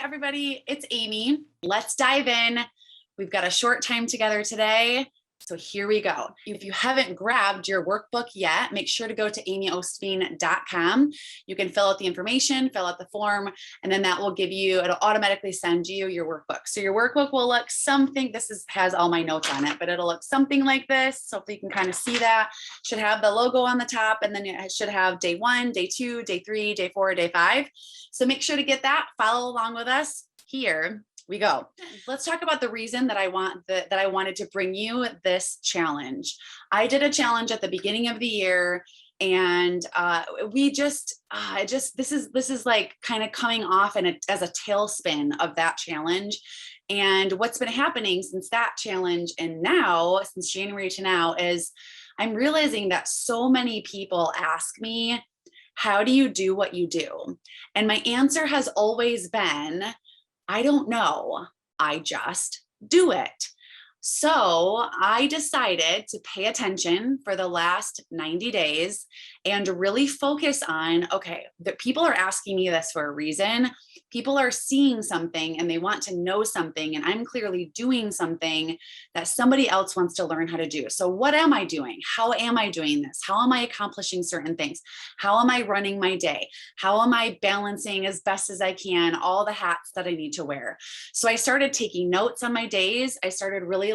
everybody. It's Amy. Let's dive in. We've got a short time together today. So here we go. If you haven't grabbed your workbook yet, make sure to go to amyosteen.com. You can fill out the information, fill out the form, and then that will give you, it'll automatically send you your workbook. So your workbook will look something, has all my notes on it, but it'll look something like this. So if you can kind of see that, should have the logo on the top, and then it should have day 1, day 2, day 3, day 4, day 5. So make sure to get that, follow along with us. Here we go. Let's talk about the reason that I wanted to bring you this challenge. I did a challenge at the beginning of the year, and this is like kind of coming off as a tailspin of that challenge. And what's been happening since that challenge and now, since January to now, is I'm realizing that so many people ask me, how do you do what you do? And my answer has always been, I don't know, I just do it. So I decided to pay attention for the last 90 days and really focus on, okay, that people are asking me this for a reason. People are seeing something and they want to know something, and I'm clearly doing something that somebody else wants to learn how to do. So what am I doing? How am I doing this? How am I accomplishing certain things? How am I running my day? How am I balancing as best as I can all the hats that I need to wear? So I started taking notes on my days. I started really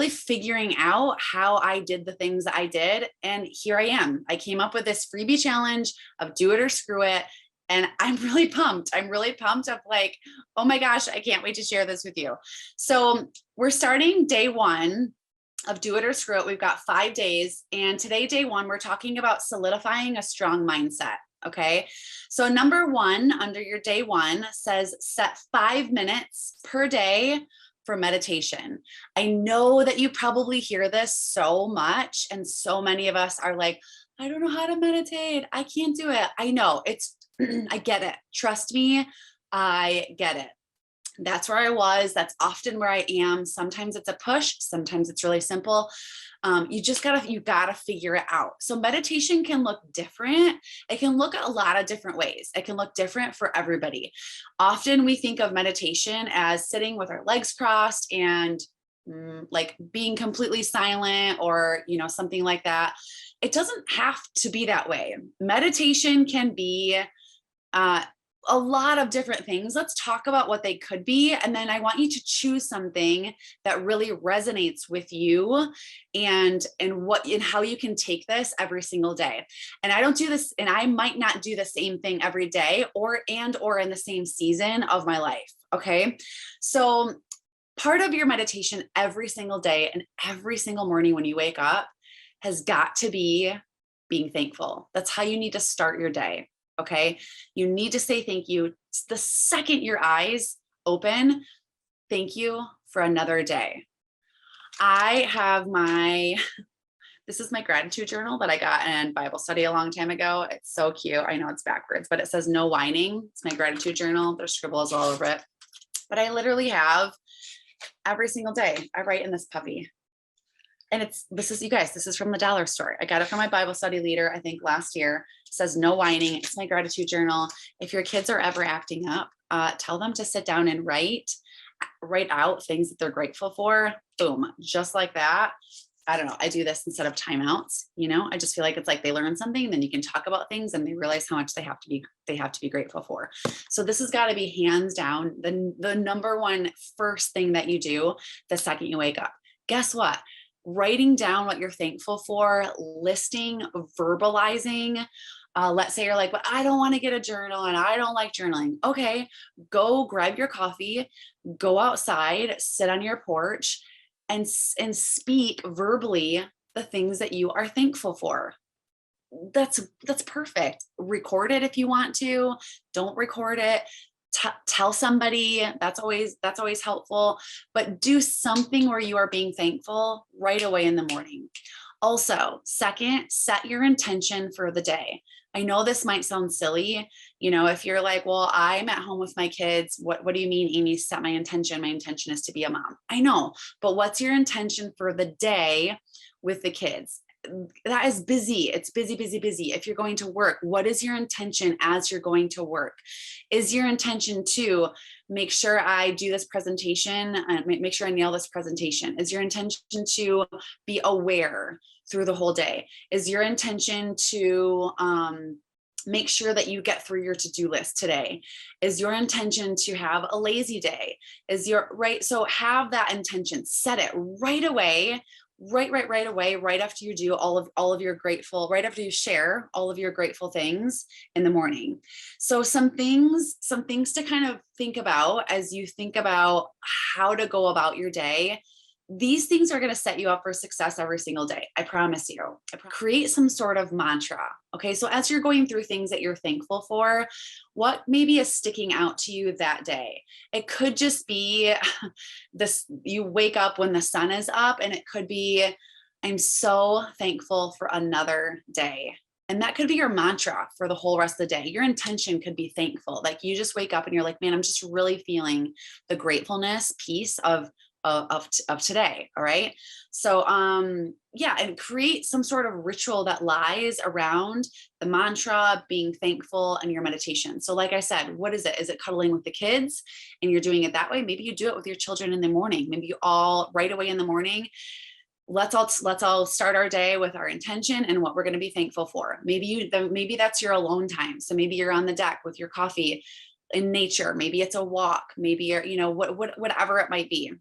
figuring out how I did the things that I did. And here I am. I came up with this freebie challenge of do it or screw it. And I'm really pumped. I'm really pumped of like, oh my gosh, I can't wait to share this with you. So we're starting day 1 of do it or screw it. We've got 5 days. And today, day 1, we're talking about solidifying a strong mindset. Okay. So number 1 under your day 1 says set 5 minutes per day for meditation. I know that you probably hear this so much, and so many of us are like, I don't know how to meditate. I can't do it. I know I get it. Trust me, I get it. That's where I was. That's often where I am. Sometimes it's a push. Sometimes it's really simple. You gotta figure it out. So meditation can look different. It can look a lot of different ways. It can look different for everybody. Often we think of meditation as sitting with our legs crossed and like being completely silent, or, something like that. It doesn't have to be that way. Meditation can be a lot of different things. Let's talk about what they could be. And then I want you to choose something that really resonates with you and how you can take this every single day. And I don't do this, and I might not do the same thing every day or in the same season of my life. Okay. So part of your meditation every single day and every single morning when you wake up has got to be being thankful. That's how you need to start your day. Okay. You need to say thank you. The second your eyes open, thank you for another day. This is my gratitude journal that I got in Bible study a long time ago. It's so cute. I know it's backwards, but it says no whining. It's my gratitude journal. There's scribbles all over it, but I literally have every single day I write in this puppy. And this is from the dollar store. I got it from my Bible study leader, I think last year. It says no whining. It's my gratitude journal. If your kids are ever acting up, tell them to sit down and write out things that they're grateful for. Boom, just like that. I don't know. I do this instead of timeouts. I just feel like it's like they learn something, then you can talk about things and they realize how much they have to be grateful for. So this has got to be hands down the number one first thing that you do the second you wake up. Guess what? Writing down what you're thankful for, listing, verbalizing. Let's say you're like, but I don't want to get a journal and I don't like journaling. Okay, go grab your coffee, go outside, sit on your porch and speak verbally the things that you are thankful for. That's perfect. Record it if you want to. Don't record it. Tell somebody. That's always helpful, but do something where you are being thankful right away in the morning. Also, second, set your intention for the day. I know this might sound silly, if you're like, well, I'm at home with my kids. What do you mean, Amy, set my intention? My intention is to be a mom. I know, but what's your intention for the day with the kids? that is busy. It's busy, busy, busy. If you're going to work, what is your intention as you're going to work? Is your intention to make sure I do this presentation and make sure I nail this presentation? Is your intention to be aware through the whole day? Is your intention to make sure that you get through your to-do list today? Is your intention to have a lazy day? Is your right? So have that intention, set it right away, right away, right after you do all of your grateful, right after you share all of your grateful things in the morning. So some things to kind of think about as you think about how to go about your day. These things are going to set you up for success every single day. I promise you. Create some sort of mantra. Okay. So as you're going through things that you're thankful for, what maybe is sticking out to you that day? It could just be this, you wake up when the sun is up, and it could be, I'm so thankful for another day. And that could be your mantra for the whole rest of the day. Your intention could be thankful. Like you just wake up and you're like, man, I'm just really feeling the gratefulness piece of today. All right. So, yeah, and create some sort of ritual that lies around the mantra, being thankful, and your meditation. So like I said, what is it? Is it cuddling with the kids and you're doing it that way? Maybe you do it with your children in the morning. Maybe you all right away in the morning. Let's all start our day with our intention and what we're going to be thankful for. Maybe that's your alone time. So maybe you're on the deck with your coffee in nature. Maybe it's a walk. Maybe you're, whatever it might be.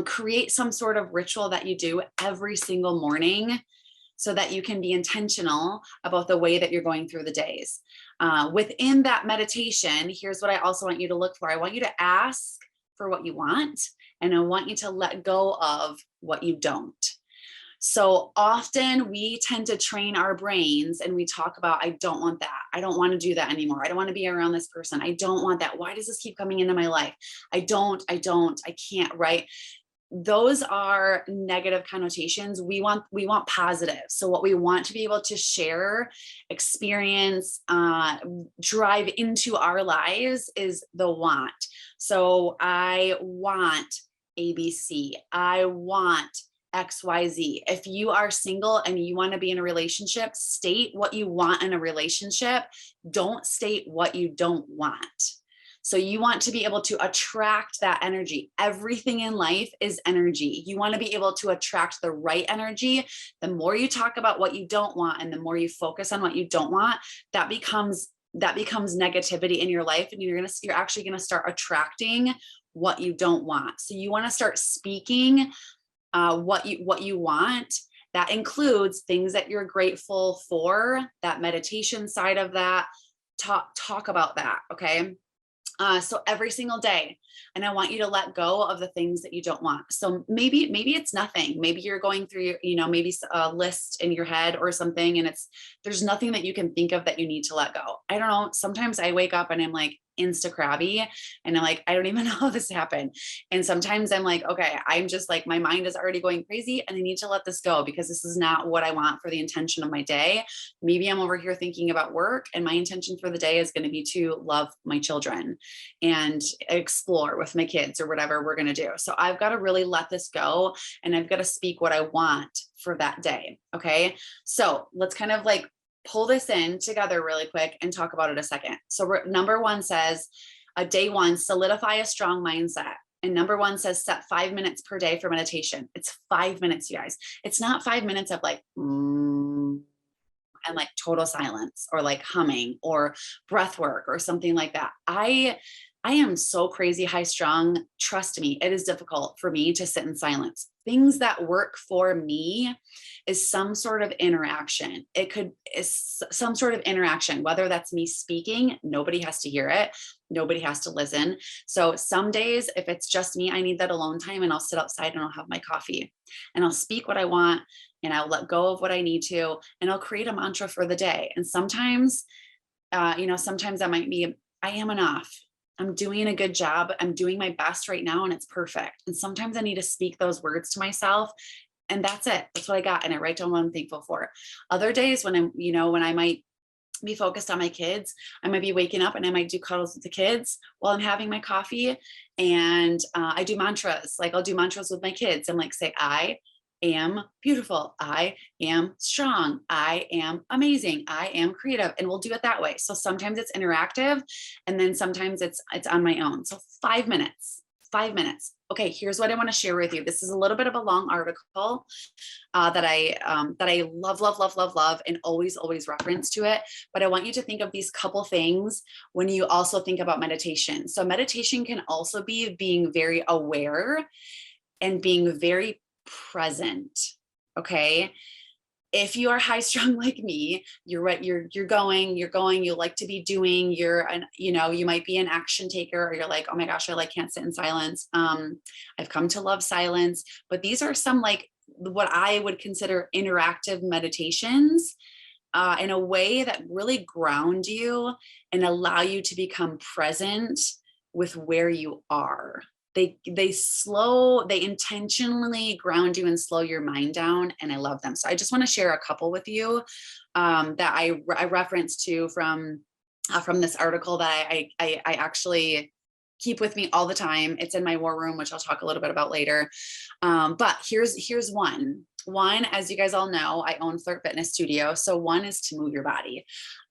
Create some sort of ritual that you do every single morning so that you can be intentional about the way that you're going through the days. Within that meditation, here's what I also want you to look for. I want you to ask for what you want, and I want you to let go of what you don't. So often we tend to train our brains and we talk about, I don't want that. I don't want to do that anymore. I don't want to be around this person. I don't want that. Why does this keep coming into my life? I can't, right? Those are negative connotations. We want positive. So what we want to be able to share, experience, drive into our lives is the want. So I want ABC. I want XYZ. If you are single and you want to be in a relationship, state what you want in a relationship. Don't state what you don't want. So you want to be able to attract that energy. Everything in life is energy. You want to be able to attract the right energy. The more you talk about what you don't want and the more you focus on what you don't want, that becomes negativity in your life, and you're actually going to start attracting what you don't want. So you want to start speaking what you want. That includes things that you're grateful for, that meditation side of that. Talk about that. Okay. So every single day, and I want you to let go of the things that you don't want. So maybe it's nothing. Maybe you're going through, maybe a list in your head or something, and there's nothing that you can think of that you need to let go. I don't know. Sometimes I wake up and I'm like insta crabby, and I'm like, I don't even know how this happened. And sometimes I'm like, okay, I'm just like, my mind is already going crazy and I need to let this go because this is not what I want for the intention of my day. Maybe I'm over here thinking about work, and my intention for the day is going to be to love my children and explore with my kids or whatever we're going to do. So I've got to really let this go, and I've got to speak what I want for that day. Okay. So let's kind of like pull this in together really quick and talk about it a second. So number one says, day one, solidify a strong mindset. And number one says, set 5 minutes per day for meditation. It's 5 minutes, you guys. It's not 5 minutes of like, and like total silence or like humming or breath work or something like that. I am so crazy high strung. Trust me, it is difficult for me to sit in silence. Things that work for me is some sort of interaction. Is some sort of interaction, whether that's me speaking, nobody has to hear it. Nobody has to listen. So some days, if it's just me, I need that alone time, and I'll sit outside and I'll have my coffee and I'll speak what I want, and I'll let go of what I need to, and I'll create a mantra for the day. And sometimes, sometimes that might be, I am enough. I'm doing a good job. I'm doing my best right now, and it's perfect. And sometimes I need to speak those words to myself, and that's it. That's what I got. And I write down what I'm thankful for. Other days when when I might be focused on my kids, I might be waking up and I might do cuddles with the kids while I'm having my coffee. And I do mantras. Like I'll do mantras with my kids. I'm like, say, I am beautiful. I am strong. I am amazing. I am creative. And we'll do it that way. So sometimes it's interactive, and then sometimes it's on my own. So 5 minutes. 5 minutes. Okay, here's what I want to share with you. This is a little bit of a long article that I love, love, love, love, love, and always, always reference to it. But I want you to think of these couple things when you also think about meditation. So meditation can also be being very aware and being very present. Okay. If you are high strung like me, you're right. You're going, you like to be doing, you might be an action taker, or you're like, oh my gosh, I like can't sit in silence. I've come to love silence, but these are some like what I would consider interactive meditations in a way that really ground you and allow you to become present with where you are. They intentionally ground you and slow your mind down, and I love them. So I just want to share a couple with you that I referenced to from this article that I actually keep with me all the time. It's in my war room, which I'll talk a little bit about later. But here's one. One, as you guys all know, I own Flirt Fitness Studio. So one is to move your body.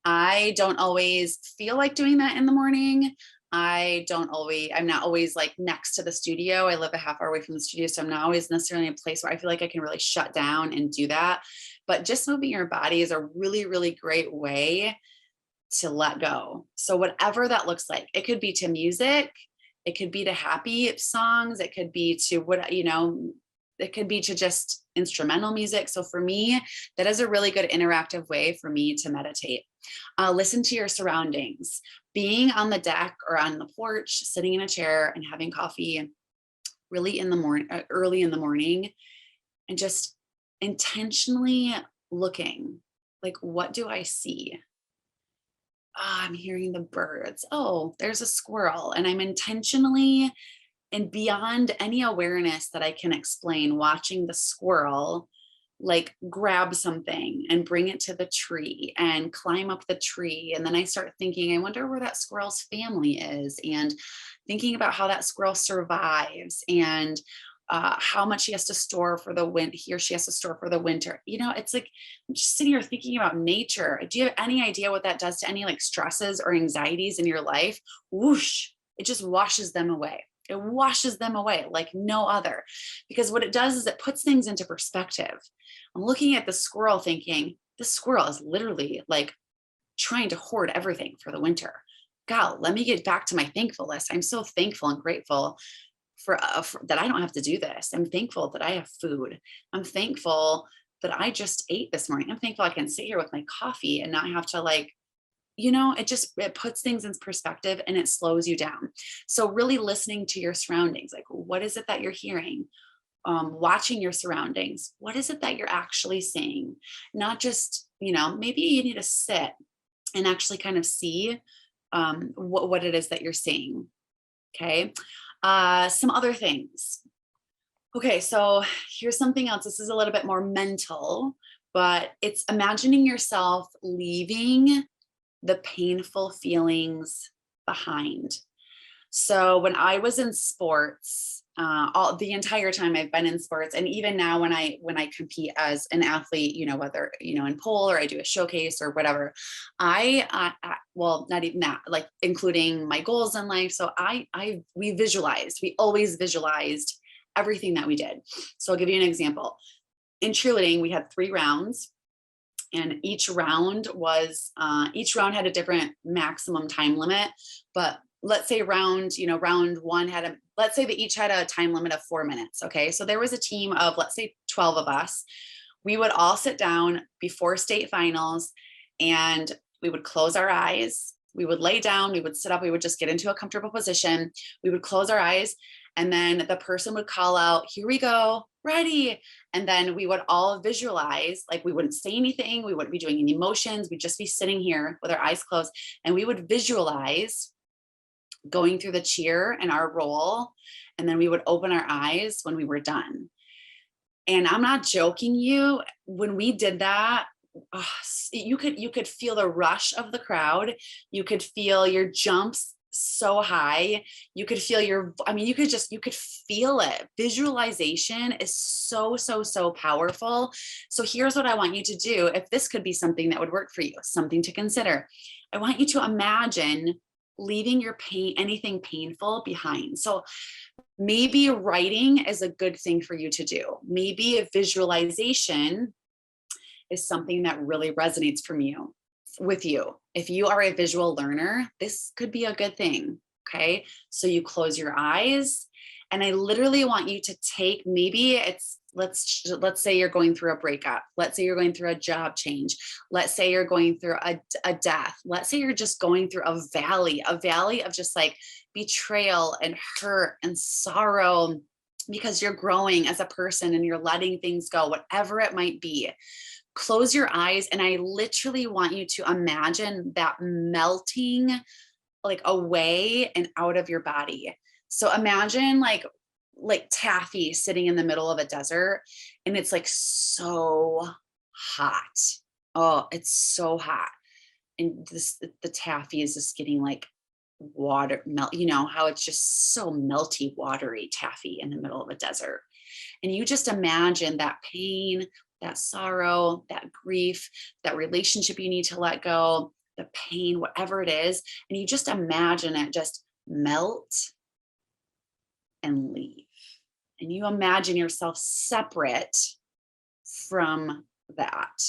I don't always feel like doing that in the morning. I'm not always like next to the studio. I live a half hour away from the studio. So I'm not always necessarily in a place where I feel like I can really shut down and do that. But just moving your body is a really, really great way to let go. So whatever that looks like, it could be to music, it could be to happy songs, it could be to it could be to just instrumental music. So for me, that is a really good interactive way for me to meditate. Listen to your surroundings. Being on the deck or on the porch, sitting in a chair and having coffee really early in the morning, and just intentionally looking, like, what do I see? I'm hearing the birds. Oh, there's a squirrel. And I'm intentionally and beyond any awareness that I can explain, watching the squirrel like grab something and bring it to the tree and climb up the tree. And then I start thinking, I wonder where that squirrel's family is, and thinking about how that squirrel survives, and how much he has to store for the winter. He or she has to store for the winter. It's like I'm just sitting here thinking about nature. Do you have any idea what that does to any like stresses or anxieties in your life? Whoosh! It just washes them away. It washes them away like no other, because what it does is it puts things into perspective. I'm looking at the squirrel thinking, this squirrel is literally like trying to hoard everything for the winter. God, let me get back to my thankful list. I'm so thankful and grateful for that I don't have to do this. I'm thankful that I have food. I'm thankful that I just ate this morning. I'm thankful I can sit here with my coffee and not have to it puts things in perspective and it slows you down. So really listening to your surroundings, like what is it that you're hearing? Watching your surroundings. What is it that you're actually seeing? Not just, maybe you need to sit and actually kind of see what it is that you're seeing. Okay. Some other things. Okay. So here's something else. This is a little bit more mental, but it's imagining yourself leaving the painful feelings behind. So when I was in sports, the entire time I've been in sports, and even now when I compete as an athlete, whether in pole or I do a showcase or whatever, well, not even that, like including my goals in life. So we always visualized everything that we did. So I'll give you an example. In cheerleading, we had 3 rounds. And each round had a different maximum time limit. But let's say round one let's say they each had a time limit of 4 minutes. Okay. So there was a team of, let's say 12 of us. We would all sit down before state finals and we would close our eyes. We would lay down, we would sit up, we would just get into a comfortable position. We would close our eyes, and then the person would call out, here we go, ready. And then we would all visualize, like we wouldn't say anything. We wouldn't be doing any motions. We'd just be sitting here with our eyes closed, and we would visualize going through the cheer and our role. And then we would open our eyes when we were done. And I'm not joking you, when we did that, you could feel the rush of the crowd. You could feel your jumps so high. You could feel you could feel it. Visualization is so, so, so powerful. So here's what I want you to do. If this could be something that would work for you, something to consider, I want you to imagine leaving your pain, anything painful behind. So maybe writing is a good thing for you to do. Maybe a visualization is something that really resonates with you. If you are a visual learner, this could be a good thing. Okay. So you close your eyes, and I literally want you to take, maybe it's, let's say you're going through a breakup. Let's say you're going through a job change. Let's say you're going through a death. Let's say you're just going through a valley of just like betrayal and hurt and sorrow, because you're growing as a person and you're letting things go, whatever it might be. Close your eyes, and I literally want you to imagine that melting like away and out of your body. So imagine like taffy sitting in the middle of a desert, and it's like so hot. Oh, it's so hot. And the taffy is just getting like water melt, you know how it's just so melty, watery taffy in the middle of a desert. And you just imagine that pain, that sorrow, that grief, that relationship you need to let go, the pain, whatever it is. And you just imagine it just melt and leave. And you imagine yourself separate from that.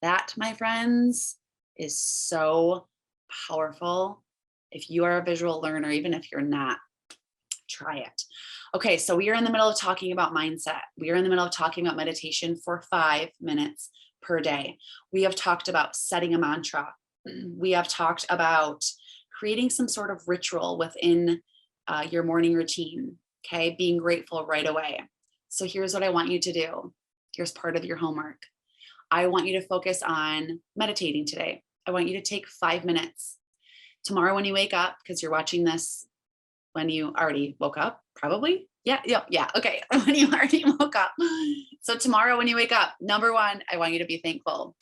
That, my friends, is so powerful. If you are a visual learner, even if you're not, try it. Okay, so we are in the middle of talking about mindset. We are in the middle of talking about meditation for 5 minutes per day. We have talked about setting a mantra. We have talked about creating some sort of ritual within your morning routine. Okay, being grateful right away. So here's what I want you to do. Here's part of your homework. I want you to focus on meditating today. I want you to take 5 minutes. Tomorrow when you wake up, because you're watching this when you already woke up, probably. Yeah. Okay. When you already woke up. So tomorrow when you wake up, number one, I want you to be thankful.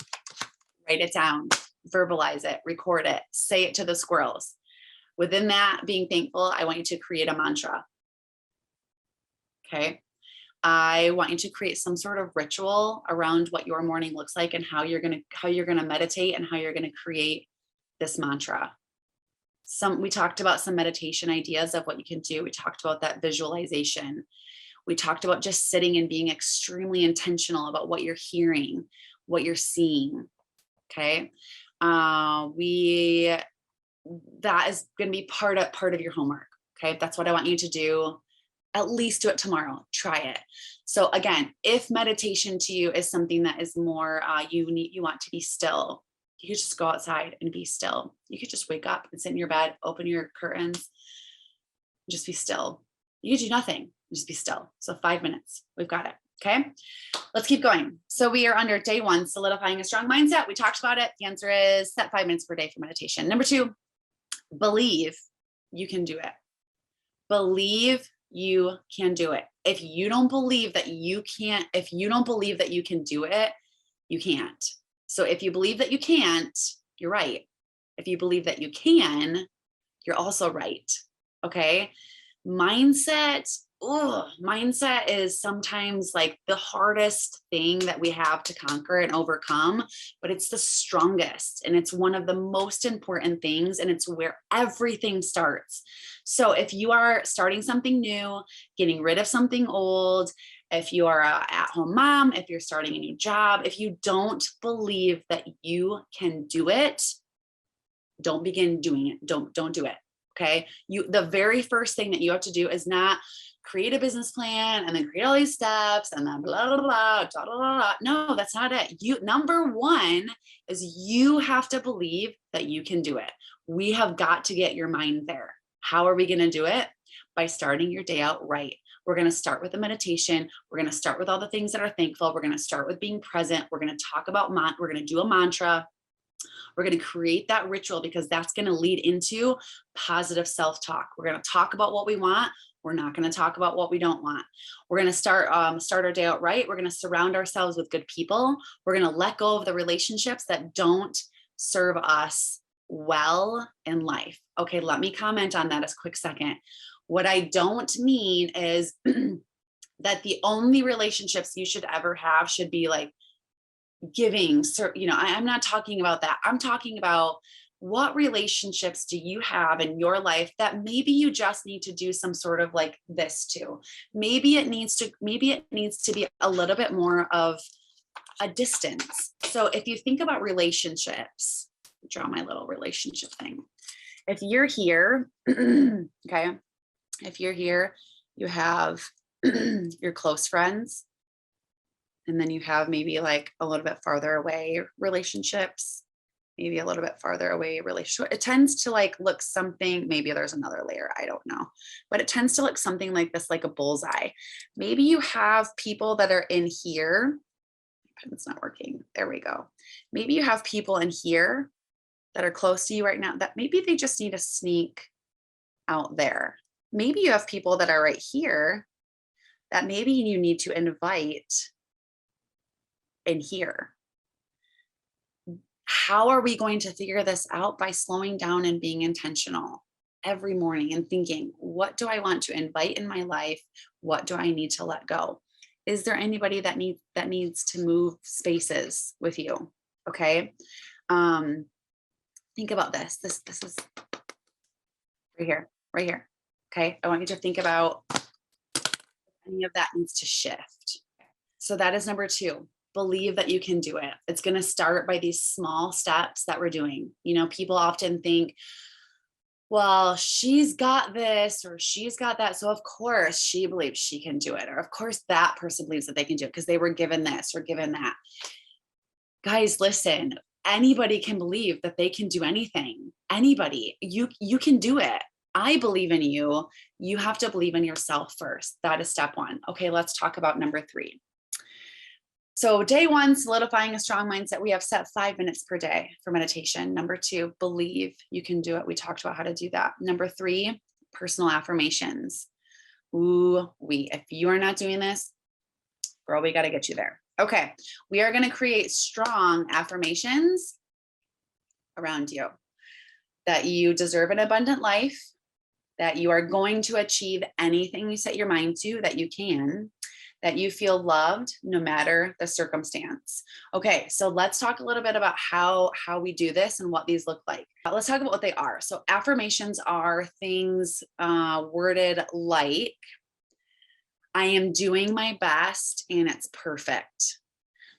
Write it down, verbalize it, record it, say it to the squirrels. Within that, being thankful, I want you to create a mantra. Okay. I want you to create some sort of ritual around what your morning looks like and how you're going to meditate and how you're going to create this mantra. We talked about some meditation ideas of what you can do. We talked about that visualization. We talked about just sitting and being extremely intentional about what you're hearing, what you're seeing. Okay. That is going to be part of your homework. Okay. That's what I want you to do. At least do it tomorrow. Try it. So again, if meditation to you is something that is more, you want to be still, you could just go outside and be still. You could just wake up and sit in your bed, open your curtains, just be still. You could do nothing, just be still. So 5 minutes, we've got it. Okay, let's keep going. So we are under day 1, solidifying a strong mindset. We talked about it. The answer is set 5 minutes per day for meditation. Number 2, believe you can do it. Believe you can do it. If you don't believe that you can't, if you don't believe that you can do it, you can't. So if you believe that you can't, you're right. If you believe that you can, you're also right. Okay. Mindset is sometimes like the hardest thing that we have to conquer and overcome, but it's the strongest and it's one of the most important things, and it's where everything starts. So if you are starting something new, getting rid of something old, if you are an at-home mom, if you're starting a new job, if you don't believe that you can do it, don't begin doing it. Don't do it. Okay. The very first thing that you have to do is not create a business plan and then create all these steps and then blah, blah, blah, blah, blah, blah. No, that's not it. Number 1 is you have to believe that you can do it. We have got to get your mind there. How are we going to do it? By starting your day out right. We're going to start with a meditation. We're going to start with all the things that are thankful. We're going to start with being present. We're going to talk about, we're going to do a mantra. We're going to create that ritual because that's going to lead into positive self-talk. We're going to talk about what we want. We're not going to talk about what we don't want. We're going to start our day out right. We're going to surround ourselves with good people. We're going to let go of the relationships that don't serve us well in life. Okay, let me comment on that as a quick second. What I don't mean is that the only relationships you should ever have should be like giving. So, I'm not talking about that. I'm talking about what relationships do you have in your life that maybe you just need to do some sort of like this to. Maybe it needs to be a little bit more of a distance. So if you think about relationships, draw my little relationship thing. If you're here, okay, if you're here, you have your close friends, and then you have maybe like a little bit farther away relationships, maybe a little bit farther away relationship. It tends to like look something, maybe there's another layer, I don't know, but it tends to look something like this, like a bullseye. Maybe you have people that are in here. It's not working. There we go. Maybe you have people in here that are close to you right now that maybe they just need to sneak out there. Maybe you have people that are right here that maybe you need to invite in here. How are we going to figure this out? By slowing down and being intentional every morning and thinking, what do I want to invite in my life? What do I need to let go? Is there anybody that needs to move spaces with you? Okay. Think about this. This is right here, right here. Okay. I want you to think about any of that needs to shift. So that is number 2. Believe that you can do it. It's going to start by these small steps that we're doing. People often think, well, she's got this or she's got that, so of course she believes she can do it. Or of course that person believes that they can do it because they were given this or given that. Guys, listen, anybody can believe that they can do anything. Anybody, you can do it. I believe in you. You have to believe in yourself first. That is step 1. Okay, let's talk about number 3. So day 1, solidifying a strong mindset. We have set 5 minutes per day for meditation. Number 2, believe you can do it. We talked about how to do that. Number 3, personal affirmations. If you are not doing this, girl, we got to get you there. Okay, we are going to create strong affirmations around you. That you deserve an abundant life, that you are going to achieve anything you set your mind to, that you can, that you feel loved no matter the circumstance. Okay, so let's talk a little bit about how we do this and what these look like. Let's talk about what they are. So affirmations are things worded like, I am doing my best and it's perfect.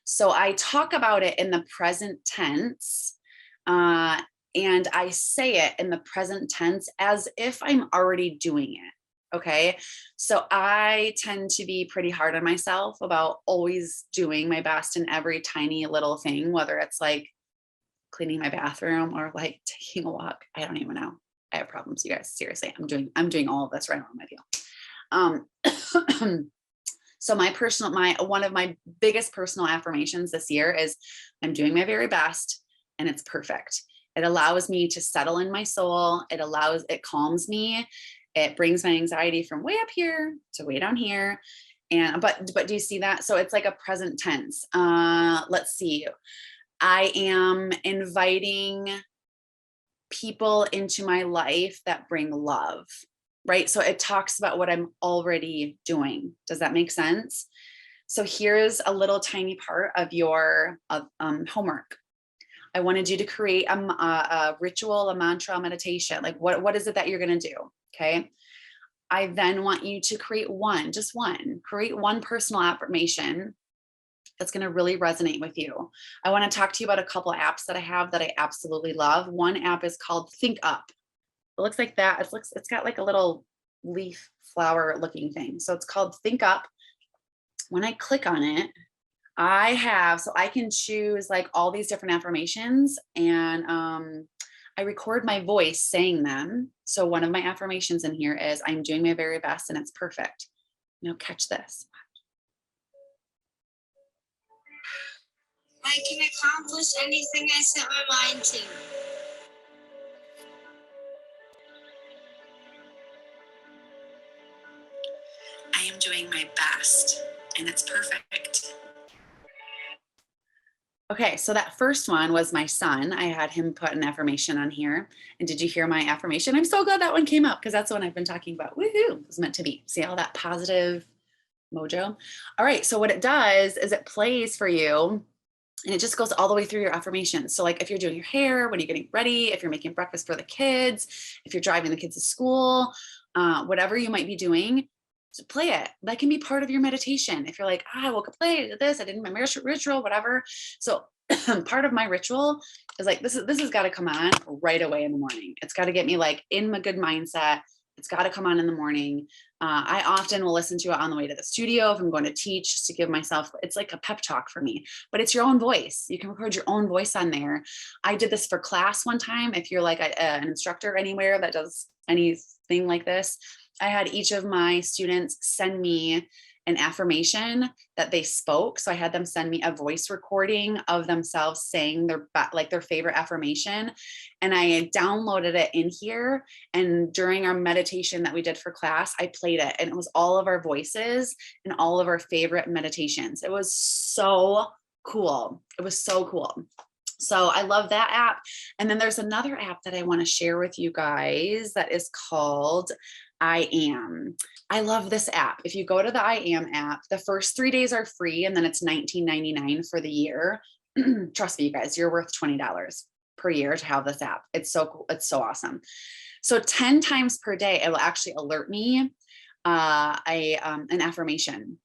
So I talk about it in the present tense, and I say it in the present tense as if I'm already doing it. Okay. So I tend to be pretty hard on myself about always doing my best in every tiny little thing, whether it's like cleaning my bathroom or like taking a walk. I don't even know. I have problems, you guys. Seriously, I'm doing all of this right on my deal. So one of my biggest personal affirmations this year is I'm doing my very best and it's perfect. It allows me to settle in my soul. It calms me. It brings my anxiety from way up here to way down here. But do you see that? So it's like a present tense. Let's see. I am inviting people into my life that bring love, right? So it talks about what I'm already doing. Does that make sense? So here's a little tiny part of your homework. I wanted you to create a ritual, a mantra, a meditation. Like what is it that you're going to do? Okay. I then want you to create create one personal affirmation that's going to really resonate with you. I want to talk to you about a couple of apps that I have that I absolutely love. One app is called Think Up. It looks like that. It's got like a little leaf flower looking thing. So it's called Think Up. When I click on it, so I can choose like all these different affirmations, and I record my voice saying them. So one of my affirmations in here is I'm doing my very best and it's perfect. Now catch this. I can accomplish anything I set my mind to. I am doing my best and it's perfect. Okay, so that first one was my son. I had him put an affirmation on here. And did you hear my affirmation? I'm so glad that one came up because that's the one I've been talking about. Woohoo! It was meant to be. See all that positive mojo? All right, so what it does is it plays for you and it just goes all the way through your affirmations. So like if you're doing your hair, when you're getting ready, if you're making breakfast for the kids, if you're driving the kids to school, whatever you might be doing, play it. That can be part of your meditation. If you're like, I woke up late, I did this, I did my ritual, whatever. So part of my ritual is like, this has got to come on right away in the morning. It's got to get me like in my good mindset. It's got to come on in the morning. I often will listen to it on the way to the studio if I'm going to teach, just to give myself, it's like a pep talk for me, but it's your own voice. You can record your own voice on there. I did this for class one time. If you're like an instructor anywhere that does anything like this, I had each of my students send me an affirmation that they spoke. So I had them send me a voice recording of themselves saying their favorite affirmation. And I downloaded it in here. And during our meditation that we did for class, I played it. And it was all of our voices and all of our favorite meditations. It was so cool. It was so cool. So I love that app. And then there's another app that I want to share with you guys that is called I Am. I love this app. If you go to the I Am app, the first 3 days are free and then it's $19.99 for the year. Trust me, you guys, you're worth $20 per year to have this app. It's so cool. It's so awesome. So 10 times per day, it will actually alert me an affirmation.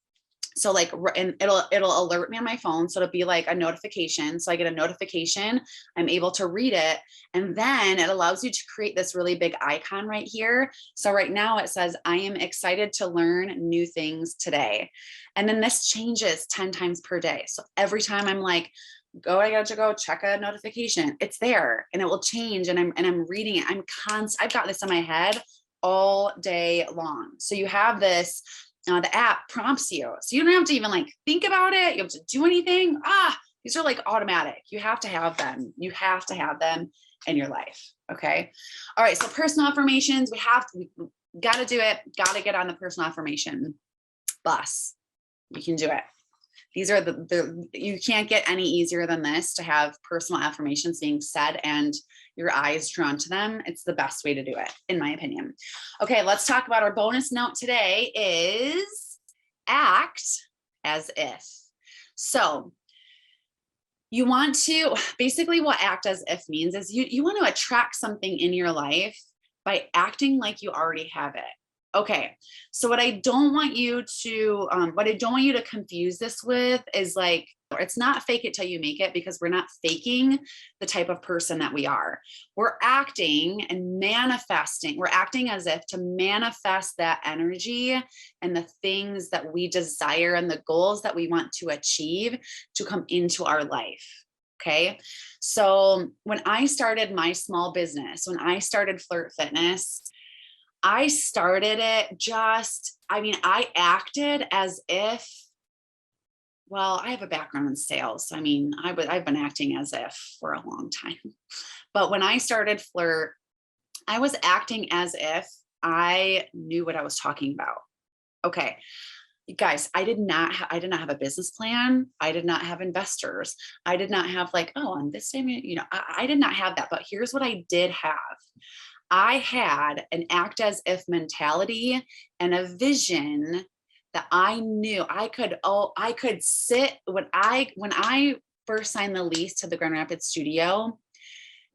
So like, and it'll alert me on my phone. So it'll be like a notification. So I get a notification, I'm able to read it. And then it allows you to create this really big icon right here. So right now it says, I am excited to learn new things today. And then this changes 10 times per day. So every time I'm like, I got to go check a notification, it's there and it will change. And I'm reading it. I've got this in my head all day long. So you have this, the app prompts you. So you don't have to even like think about it. You have to do anything. These are like automatic. You have to have them. You have to have them in your life. Okay. All right. So personal affirmations, we got to do it. Got to get on the personal affirmation bus. You can do it. These are you can't get any easier than this to have personal affirmations being said and your eyes drawn to them. It's the best way to do it, in my opinion. Okay, let's talk about our bonus note today is act as if. So you want to, basically what act as if means is you want to attract something in your life by acting like you already have it. Okay, so what I don't want you to confuse this with is like, it's not fake it till you make it, because we're not faking the type of person that we are. We're acting and manifesting. We're acting as if to manifest that energy and the things that we desire and the goals that we want to achieve to come into our life. Okay. So when I started my small business, when I started Flirt Fitness, I started it I acted as if, well, I have a background in sales. So, I've been acting as if for a long time. But when I started Flirt, I was acting as if I knew what I was talking about. Okay. You guys, I did not have a business plan. I did not have investors. I did not have like, on this day, I did not have that. But here's what I did have. I had an act as if mentality and a vision that I knew I could sit when I first signed the lease to the Grand Rapids studio.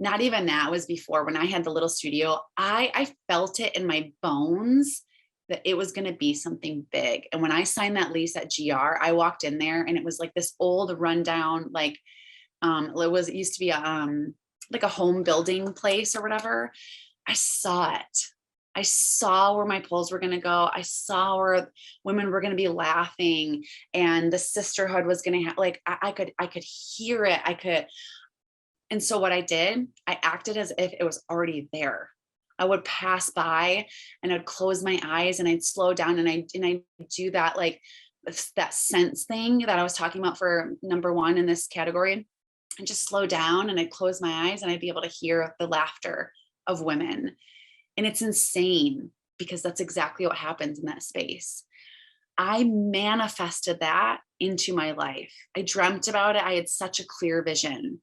Not even that, was before, when I had the little studio, I felt it in my bones that it was going to be something big. And when I signed that lease at GR, I walked in there and it was like this old rundown, like, it used to be like a home building place or whatever. I saw it. I saw where my poles were going to go. I saw where women were going to be laughing and the sisterhood was going to have, like, I could hear it. And so what I did, I acted as if it was already there. I would pass by and I'd close my eyes and I'd slow down and I do that, like that sense thing that I was talking about for number one in this category, and just slow down and I'd close my eyes and I'd be able to hear the laughter of women. And it's insane because that's exactly what happens in that space. I manifested that into my life. I dreamt about it. I had such a clear vision.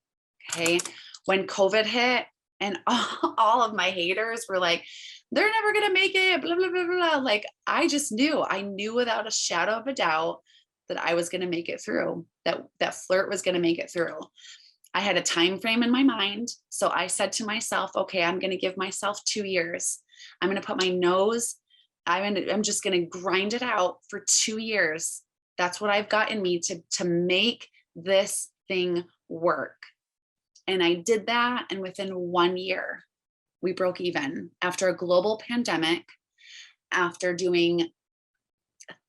Okay. When COVID hit and all of my haters were like, they're never going to make it, blah, blah, blah, blah. Like, I just knew, without a shadow of a doubt that I was going to make it through, that flirt was going to make it through. I had a time frame in my mind. So I said to myself, okay, I'm going to give myself 2 years. I'm going to put my nose, I'm just going to grind it out for 2 years. That's what I've got in me to make this thing work. And I did that. And within 1 year, we broke even after a global pandemic, after doing,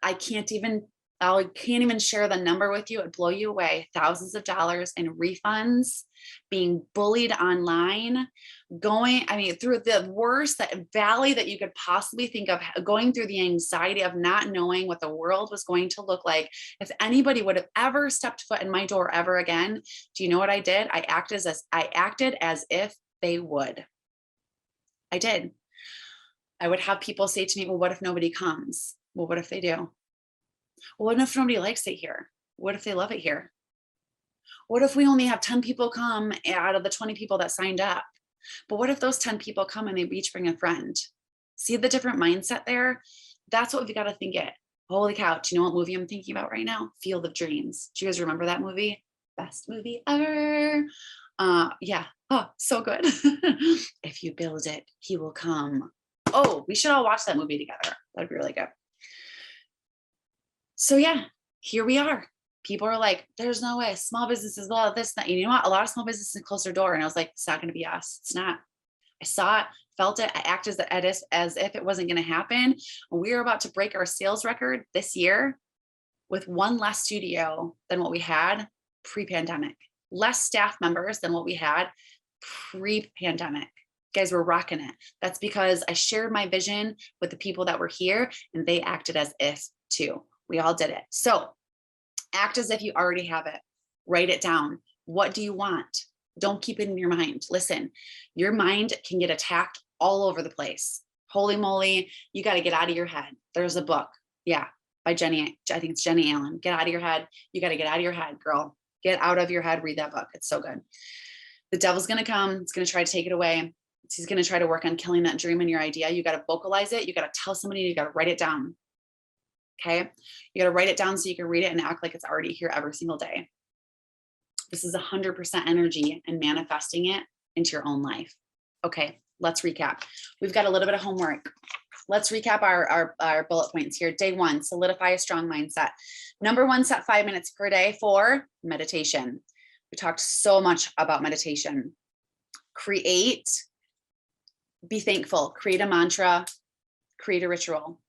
I can't even share the number with you. It'd blow you away. Thousands of dollars in refunds, being bullied online, through the worst valley that you could possibly think of, going through the anxiety of not knowing what the world was going to look like. If anybody would have ever stepped foot in my door ever again, do you know what I did? I acted as if they would. I did. I would have people say to me, well, what if nobody comes? Well, what if they do? Well, what if nobody likes it here? What if they love it here? What if we only have 10 people come out of the 20 people that signed up? But what if those 10 people come and they each bring a friend? See the different mindset there? That's what we've got to think it. Holy cow. Do you know what movie I'm thinking about right now? Field of Dreams. Do you guys remember that movie? Best movie ever. Yeah. Oh, so good. If you build it, he will come. Oh, we should all watch that movie together. That'd be really good. So yeah, here we are. People are like, there's no way, small businesses, blah, this, that. You know what? A lot of small businesses close their door. And I was like, it's not going to be us. It's not. I saw it, felt it. I acted as if it wasn't going to happen. We are about to break our sales record this year with one less studio than what we had pre-pandemic, less staff members than what we had pre-pandemic. Guys, we're rocking it. That's because I shared my vision with the people that were here and they acted as if too. We all did it. So act as if you already have it. Write it down. What do you want? Don't keep it in your mind. Listen, your mind can get attacked all over the place. Holy moly, you got to get out of your head. There's a book. Yeah, by Jenny, I think it's Jenny Allen. Get out of your head. You got to get out of your head, girl. Get out of your head. Read that book. It's so good. The devil's going to come. It's going to try to take it away. He's going to try to work on killing that dream and your idea. You got to vocalize it. You got to tell somebody, you got to write it down. Okay. You got to write it down so you can read it and act like it's already here every single day. This is 100% energy and manifesting it into your own life. Okay. Let's recap. We've got a little bit of homework. Let's recap our bullet points here. Day 1, solidify a strong mindset. Number 1, set 5 minutes per day for meditation. We talked so much about meditation. Create, be thankful, create a mantra, create a ritual.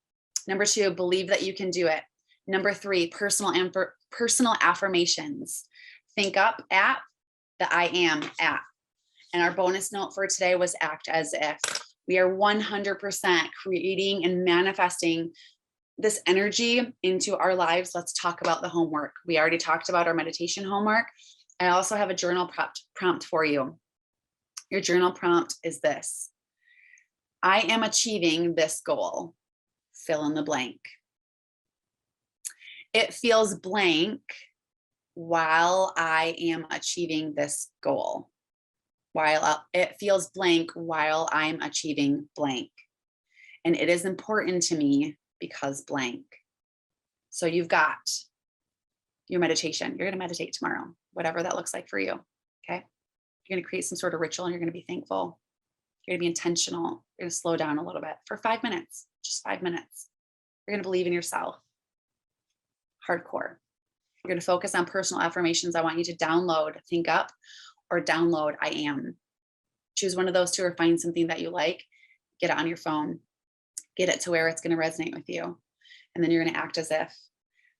Number 2, believe that you can do it. Number 3, personal affirmations. Think up at the I am app. And our bonus note for today was act as if. We are 100% creating and manifesting this energy into our lives. Let's talk about the homework. We already talked about our meditation homework. I also have a journal prompt for you. Your journal prompt is this: I am achieving this goal. Fill in the blank. It feels blank while I am achieving this goal. It feels blank while I'm achieving blank. And it is important to me because blank. So you've got your meditation. You're going to meditate tomorrow, whatever that looks like for you. Okay. You're going to create some sort of ritual and you're going to be thankful. You're going to be intentional. You're going to slow down a little bit for 5 minutes, just 5 minutes. You're going to believe in yourself. Hardcore. You're going to focus on personal affirmations. I want you to download Think Up or download I Am. Choose one of those two or find something that you like. Get it on your phone. Get it to where it's going to resonate with you. And then you're going to act as if.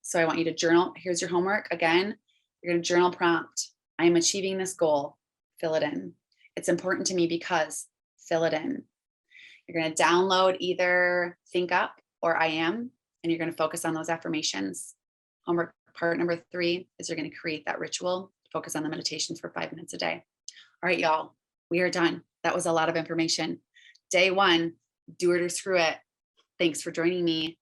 So I want you to journal. Here's your homework. Again, you're going to journal prompt. I am achieving this goal. Fill it in. It's important to me because fill it in. You're going to download either Think Up or I Am, and you're going to focus on those affirmations. Homework part number 3 is you're going to create that ritual. Focus on the meditations for 5 minutes a day. All right, y'all, we are done. That was a lot of information. Day 1, do it or screw it. Thanks for joining me.